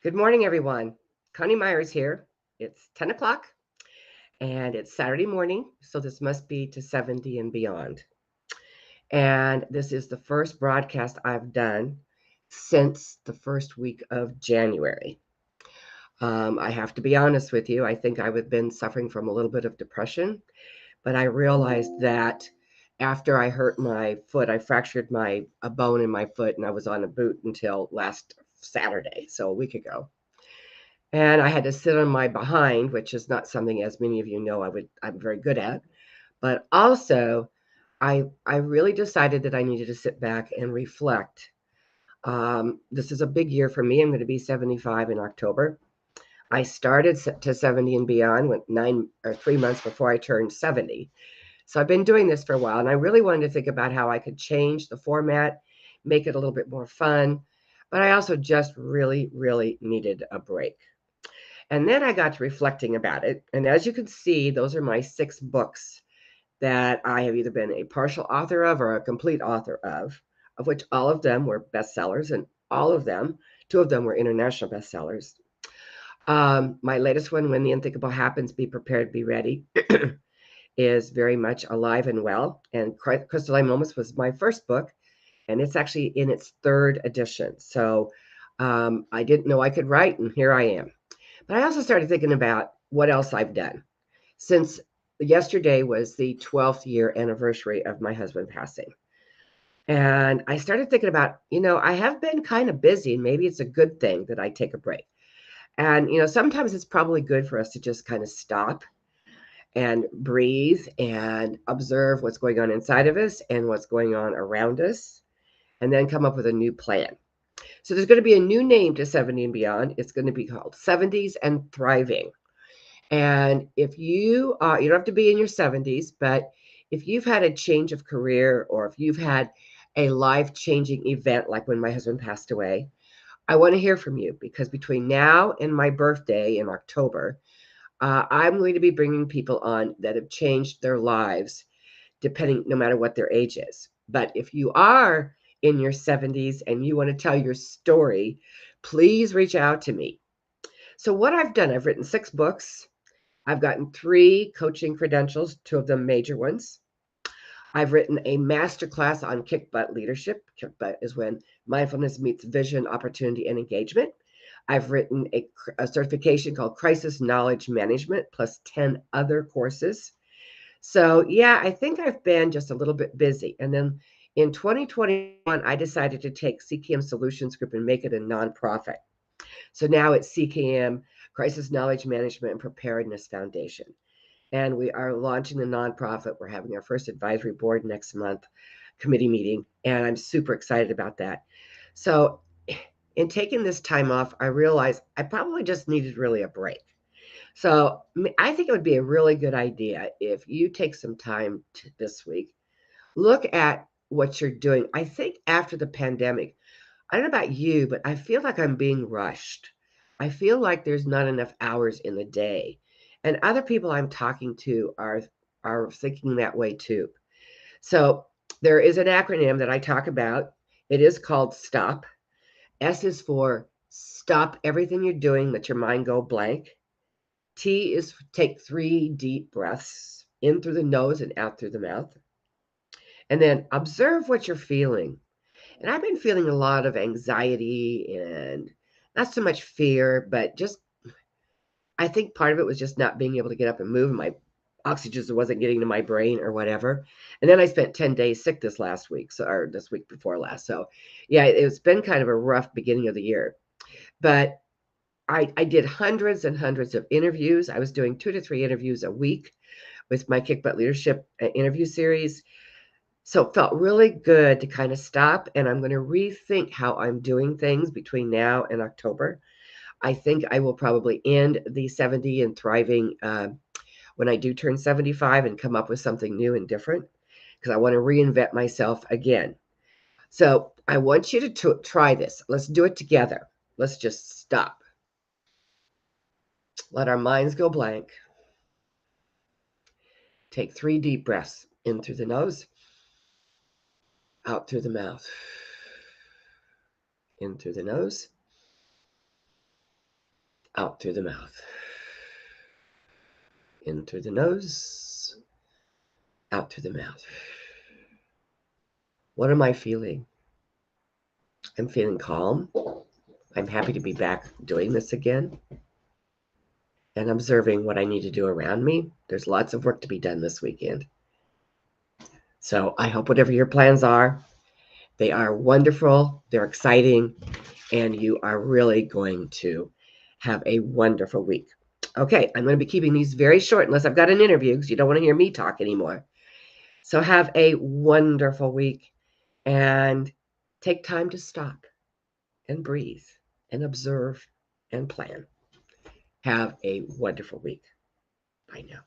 Good morning, everyone. Connie Myers here. It's 10 o'clock and it's Saturday morning, so this must be to 70 and beyond. And this is the first broadcast I've done since the first week of January. I have to be honest with you, I think I have been suffering from a little bit of depression, but I realized that after I hurt my foot, I fractured a bone in my foot, and I was on a boot until last Saturday, so a week ago. And I had to sit on my behind, which is not something, as many of you know, I'm very good at. But also, I really decided that I needed to sit back and reflect. This is a big year for me. I'm going to be 75 in October. I started to 70 and beyond with 3 months before I turned 70. So I've been doing this for a while, and I really wanted to think about how I could change the format, make it a little bit more fun. But I also just really, really needed a break. And then I got to reflecting about it. And as you can see, those are my 6 books that I have either been a partial author of or a complete author of which all of them were bestsellers, and all of them, 2 of them were international bestsellers. My latest one, When the Unthinkable Happens, Be Prepared, Be Ready, is very much alive and well. And Crystalline Moments was my first book, and it's actually in its 3rd edition. So I didn't know I could write, and here I am. But I also started thinking about what else I've done since yesterday was the 12th year anniversary of my husband passing. And I started thinking about, I have been kind of busy, and maybe it's a good thing that I take a break. And, sometimes it's probably good for us to just kind of stop and breathe and observe what's going on inside of us and what's going on around us, and then come up with a new plan. So there's going to be a new name to 70 and Beyond. It's going to be called 70s and Thriving. And if you don't have to be in your 70s, but if you've had a change of career or if you've had a life changing event like when my husband passed away, I want to hear from you, because between now and my birthday in October, I'm going to be bringing people on that have changed their lives, depending, no matter what their age is. But if you are in your 70s and you want to tell your story, please reach out to me. So, what I've done, I've written 6 books. I've gotten 3 coaching credentials, 2 of them major ones. I've written a masterclass on kick butt leadership. Kick butt is when mindfulness meets vision, opportunity, and engagement. I've written a certification called Crisis Knowledge Management, plus 10 other courses. So, yeah, I think I've been just a little bit busy. And then in 2021, I decided to take CKM Solutions Group and make it a nonprofit. So now it's CKM, Crisis Knowledge Management and Preparedness Foundation. And we are launching the nonprofit. We're having our first advisory board next month, committee meeting, and I'm super excited about that. So, in taking this time off, I realized I probably just needed really a break. So, I think it would be a really good idea if you take some time this week, look at what you're doing. I think after the pandemic, I don't know about you, but I feel like I'm being rushed. I feel like there's not enough hours in the day. And other people I'm talking to are thinking that way too. So there is an acronym that I talk about. It is called STOP. S is for stop everything you're doing, let your mind go blank. T is take 3 deep breaths in through the nose and out through the mouth. And then observe what you're feeling. And I've been feeling a lot of anxiety and not so much fear, but just I think part of it was just not being able to get up and move. My oxygen wasn't getting to my brain or whatever. And then I spent 10 days sick this last week, or this week before last. So, yeah, it's been kind of a rough beginning of the year. But I did hundreds and hundreds of interviews. I was doing 2 to 3 interviews a week with my Kick Butt Leadership interview series. So it felt really good to kind of stop, and I'm going to rethink how I'm doing things between now and October. I think I will probably end the 70 and Thriving when I do turn 75 and come up with something new and different, because I want to reinvent myself again. So I want you to try this. Let's do it together. Let's just stop. Let our minds go blank. Take 3 deep breaths in through the nose, out through the mouth. In through the nose, Out through the mouth. In through the nose. Out through the mouth. What am I feeling? I'm feeling calm. I'm happy to be back doing this again and observing what I need to do around me. There's lots of work to be done this weekend. So I hope whatever your plans are, they are wonderful, they're exciting, and you are really going to have a wonderful week. Okay, I'm going to be keeping these very short unless I've got an interview because you don't want to hear me talk anymore. So have a wonderful week and take time to stop and breathe and observe and plan. Have a wonderful week. Bye now.